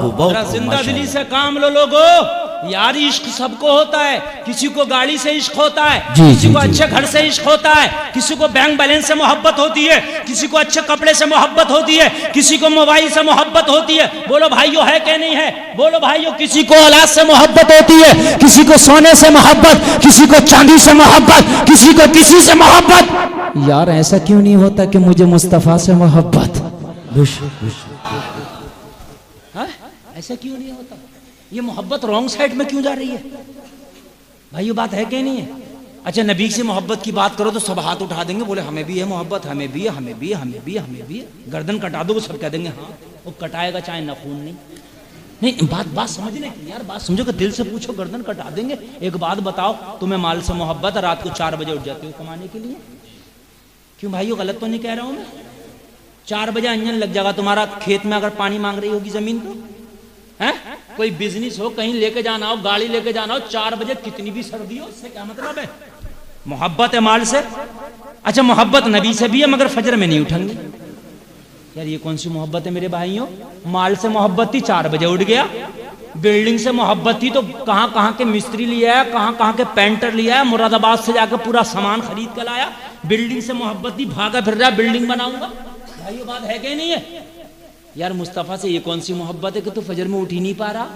खूब, बहुत खूब, जिंदा दिली से काम लो लोगो। यार इश्क सबको होता है, किसी को गाड़ी से इश्क होता है, किसी को अच्छे घर से इश्क होता है, किसी को बैंक बैलेंस से मोहब्बत होती है, किसी को अच्छे कपड़े से मोहब्बत होती है, किसी को मोबाइल से मोहब्बत होती है। बोलो भाइयों है कि नहीं है? बोलो भाइयों। किसी को औलाद से मोहब्बत होती है, किसी को सोने से मोहब्बत, किसी को चांदी से मोहब्बत, किसी को किसी से मोहब्बत। यार ऐसा क्यों नहीं होता कि मुझे मुस्तफा से मोहब्बत? ऐसा क्यों नहीं होता? ये मोहब्बत रॉन्ग साइड में क्यों जा रही है भाइयों? बात है कि नहीं है? अच्छा नबी से मोहब्बत की बात करो तो सब हाथ उठा देंगे, बोले हमें भी है मोहब्बत, हमें भी है, हमें भी है, हमें भी है, हमें भी है। गर्दन कटा दो सब कह देंगे हाँ। वो कटाएगा चाहे नखून नहीं। बात समझने की यार, बात समझो कि दिल से पूछो, गर्दन कटा देंगे। एक बात बताओ, तुम्हें माल से मोहब्बत है, रात को 4 बजे उठ जाते हो कमाने के लिए? क्यों भाइयों, गलत तो नहीं कह रहा हूं मैं? 4 बजे इंजन लग जाएगा तुम्हारा, खेत में अगर पानी मांग रही होगी जमीन को, है कोई बिजनेस हो, कहीं लेके जाना हो, गाड़ी लेके जाना हो, 4 बजे कितनी भी सर्दी हो, इससे क्या मतलब है? मोहब्बत है माल से। अच्छा मोहब्बत नबी से भी है, मगर फजर में नहीं उठेंगे। यार ये कौन सी मोहब्बत है मेरे भाइयों? माल से मोहब्बत थी, 4 बजे उठ गया। बिल्डिंग से मोहब्बत थी तो कहां कहां के मिस्त्री लिया है, कहां कहां के पेंटर लिया है, मुरादाबाद से जाकर पूरा सामान खरीद कर लाया। बिल्डिंग से मोहब्बत थी, भागा फिर रहा बिल्डिंग बनाऊंगा। भाइयों बात है कि नहीं है? यार मुस्तफा से ये कौन सी मोहब्बत है कि तू फजर में उठ ही नहीं पा रहा?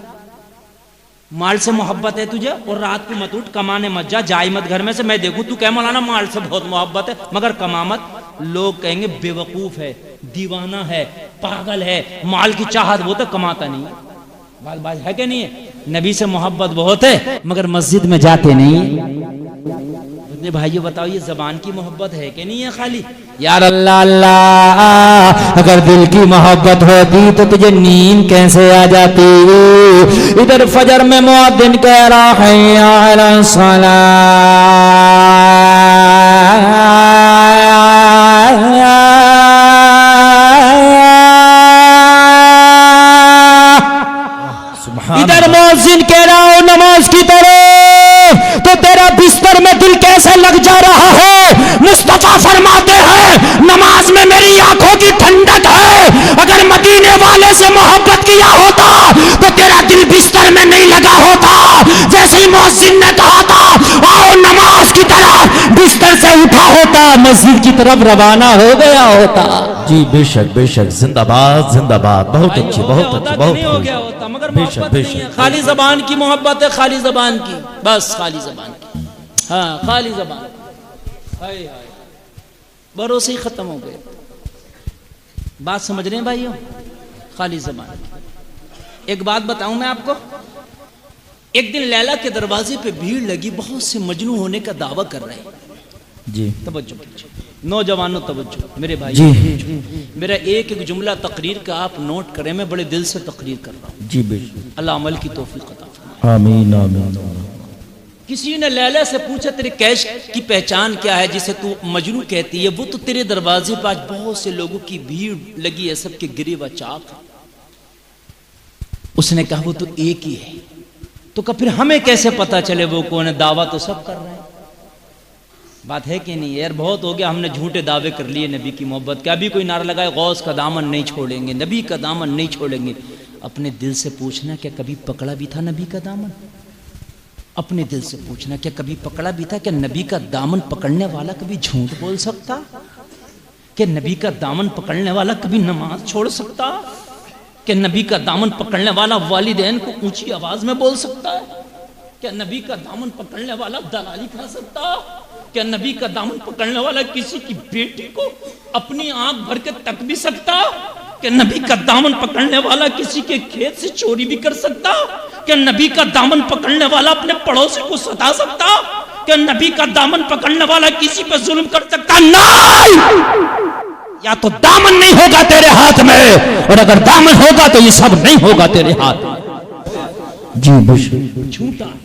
माल से मोहब्बत है तुझे, और रात को मत उठ, कमाने मत जा, जाए मत घर में से। मैं देखूं तू क्या मौलाना माल से बहुत मोहब्बत है मगर कमा मत। लोग कहेंगे बेवकूफ है, दीवाना है, पागल है, माल की चाहत बहुत है, कमाता नहीं है। बात है कि नहीं है? नबी से मोहब्बत बहुत है मगर मस्जिद में जाते नहीं। भाइयों बताओ ये जबान की मोहब्बत है कि नहीं है खाली? यार अल्लाह अल्लाह, अगर दिल की मोहब्बत होती तो तुझे नींद कैसे आ जाती? इधर फजर में मुअद्दिन कह रहा है या सलाह, इधर मुअज्जिन कह रहा हो नमाज की तरह, तो तेरा बिस्तर में दिल कैसे लग जा रहा है? मुस्तफा फरमाते हैं नमाज में मेरी आंखों की ठंडक है। अगर मदीने वाले से मोहब्बत किया होता तो तेरा दिल बिस्तर में नहीं लगा होता। जैसे ही मुअज्जिन ने कहा था आओ नमाज की तरफ, बिस्तर से उठा होता, मस्जिद की तरफ रवाना हो गया होता। जी बेशक बेशक, जिंदाबाद जिंदाबाद, बहुत अच्छी बहुत अच्छी, बहुत हो गया होता। मगर मोहब्बत नहीं है, खाली जबान की मोहब्बत है, खाली जबान की, बस खाली जबान की। हाँ खाली जबान, हाय हाय, भरोसे ही खत्म हो गए। बात समझ रहे हैं भाइयों? खाली जबान की। एक बात बताऊं मैं आपको, एक दिन लैला के दरवाजे पे भीड़ लगी, बहुत से मजनू होने का दावा कर रहे हैं। जी तवज्जो कीजिए नौजवानों, तवज्जो मेरे भाई जी। मेरा एक एक जुमला तकरीर का आप नोट करें, मैं बड़े दिल से तकरीर कर रहा हूँ। जी बिल्कुल, अल्लाह अमल की तौफीक अता फरमाए। आमीन आमीन। किसी ने लैला से पूछा तेरे कैश की पहचान क्या है जिसे तू मजनू कहती है? वो तो तेरे दरवाजे पर आज बहुत से लोगों की भीड़ लगी है, सबके गिरे व चाक। उसने कहा वो तो एक ही है। तो कहा फिर हमें कैसे पता चले वो कौन है? दावा तो सब कर रहे हैं। बात है कि नहीं यार? बहुत हो गया, हमने झूठे दावे कर लिए नबी की मोहब्बत के। अभी कोई नारा लगाए गौस का दामन नहीं छोड़ेंगे, नबी का दामन नहीं छोड़ेंगे। अपने दिल से पूछना क्या कभी पकड़ा भी था नबी का दामन? अपने दिल से पूछना क्या कभी पकड़ा भी था? क्या नबी का दामन पकड़ने वाला कभी झूठ बोल सकता? क्या नबी का दामन पकड़ने वाला कभी नमाज छोड़ सकता? क्या नबी का दामन पकड़ने वाला वालिदैन को ऊंची आवाज में बोल सकता है? क्या नबी का दामन पकड़ने वाला दलाली खा सकता? क्या नबी का दामन पकड़ने वाला किसी की बेटी को अपनी आंख भर के तक भी सकता? क्या नबी का दामन पकड़ने वाला किसी के खेत से चोरी भी कर सकता? क्या नबी का दामन पकड़ने वाला अपने पड़ोसी को सता सकता? क्या नबी का दामन पकड़ने वाला किसी पे जुल्म कर सकता? नहीं! या तो दामन नहीं होगा तेरे हाथ में, और अगर दामन होगा तो ये सब नहीं होगा तेरे हाथ में। जी बस झूठा है।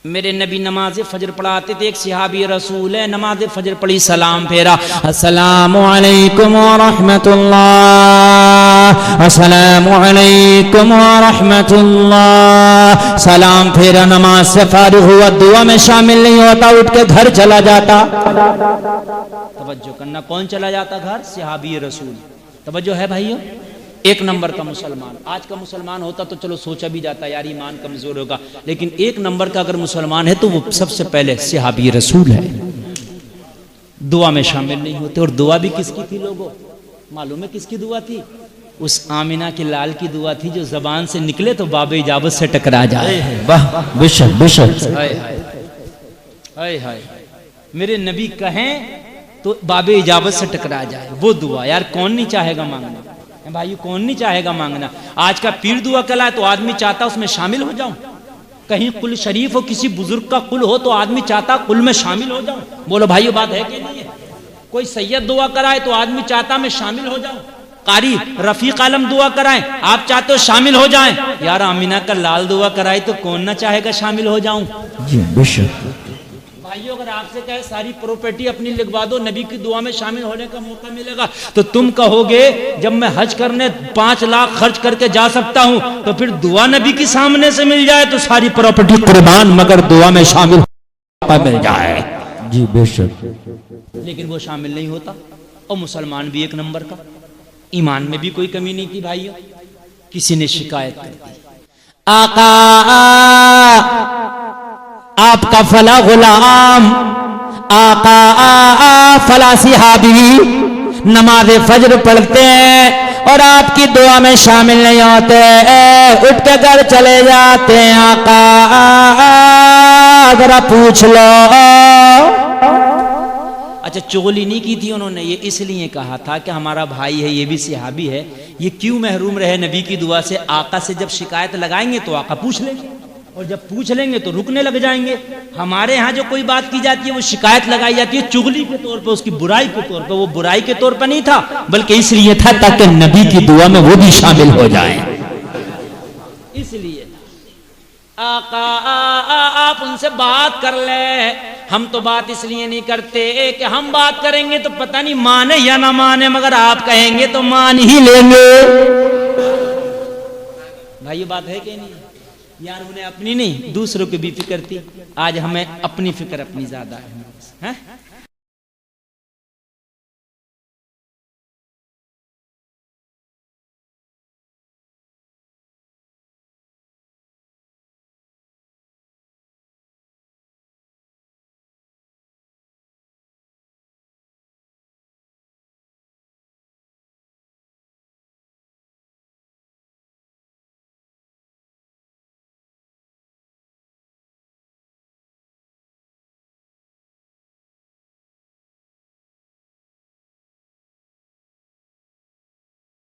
मेरे नबी नमाज फजर पढ़ाते थे। एक सिहाबी रसूल है, नमाज फजर पढ़ी, सलाम फेरा, अस्सलामु अलैकुम व रहमतुल्लाह, अस्सलामु अलैकुम व रहमतुल्लाह। सलाम फेरा, नमाज से फारिग हुआ, दुआ में शामिल नहीं होता, उठ के घर चला जाता। तवज्जो करना, कौन चला जाता घर? सिहाबी रसूल। तवज्जो है भाइयों। एक नंबर का मुसलमान, आज का मुसलमान होता तो चलो सोचा भी जाता यार ईमान कमजोर होगा, लेकिन एक नंबर का अगर मुसलमान है तो वो सबसे पहले सहाबी रसूल है। दुआ में शामिल नहीं होते। और दुआ भी किसकी थी लोगों, मालूम है किसकी दुआ थी? उस आमिना के लाल की दुआ थी जो जबान से निकले तो बाबे इजाबत से टकरा जाए। वाह बेशक बेशक। हाय हाय हाय हाय, मेरे नबी कहें तो बाबे इजाबत से टकरा जाए, वो दुआ यार कौन नहीं चाहेगा मांगना भाई, कौन नहीं चाहेगा मांगना। आज का पीर दुआ कहलाए तो आदमी चाहता उसमें शामिल हो जाऊं, कहीं कुल शरीफ हो किसी बुजुर्ग का कुल हो तो आदमी चाहता कुल में शामिल हो जाऊं। बोलो भाइयों बात है कि नहीं है? कोई सैयद दुआ कराए तो आदमी चाहता मैं शामिल हो जाऊं, कारी रफीक आलम दुआ कराएं आप चाहते हो शामिल हो जाएं, यार आमीना का लाल दुआ कराए तो कौन ना चाहेगा शामिल हो जाऊं। जी बेशक। भाइयों अगर आपसे कहे सारी प्रॉपर्टी अपनी लिखवा दो नबी की दुआ में शामिल होने का मौका मिलेगा, तो तुम कहोगे जब मैं हज करने 5 लाख खर्च करके जा सकता हूं तो फिर दुआ नबी के सामने से मिल जाए तो सारी प्रॉपर्टी कुर्बान मगर दुआ में शामिल मिल जाए। जी बेशक। लेकिन वो शामिल नहीं होता। और मुसलमान भी एक नंबर का, ईमान में भी कोई कमी नहीं थी भाइयों। किसी ने शिकायत कर दी, आका आपका फला गुलाम, आका फला सिहाबी नमाज फजर पढ़ते हैं और आपकी दुआ में शामिल नहीं होते, उठ के घर चले जाते हैं, आका जरा पूछ लो। अच्छा चुगली नहीं की थी उन्होंने, ये इसलिए कहा था कि हमारा भाई है ये भी सिहाबी है, ये क्यों महरूम रहे नबी की दुआ से। आका से जब शिकायत लगाएंगे तो आका पूछ लेंगे, और जब पूछ लेंगे तो रुकने लग जाएंगे। हमारे यहाँ जो कोई बात की जाती है वो शिकायत लगाई जाती है चुगली के तौर पे, उसकी बुराई के तौर पे। वो बुराई के तौर पे नहीं था बल्कि इसलिए था ताकि नबी की दुआ में वो भी शामिल हो जाए, इसलिए। आका आप उनसे बात कर ले, हम तो बात इसलिए नहीं करते कि हम बात करेंगे तो पता नहीं माने या ना माने, मगर आप कहेंगे तो मान ही लेंगे। भाई ये बात है कि नहीं यार? उन्हें अपनी नहीं दूसरों की भी फिक्र थी, आज हमें अपनी फिक्र अपनी ज्यादा है।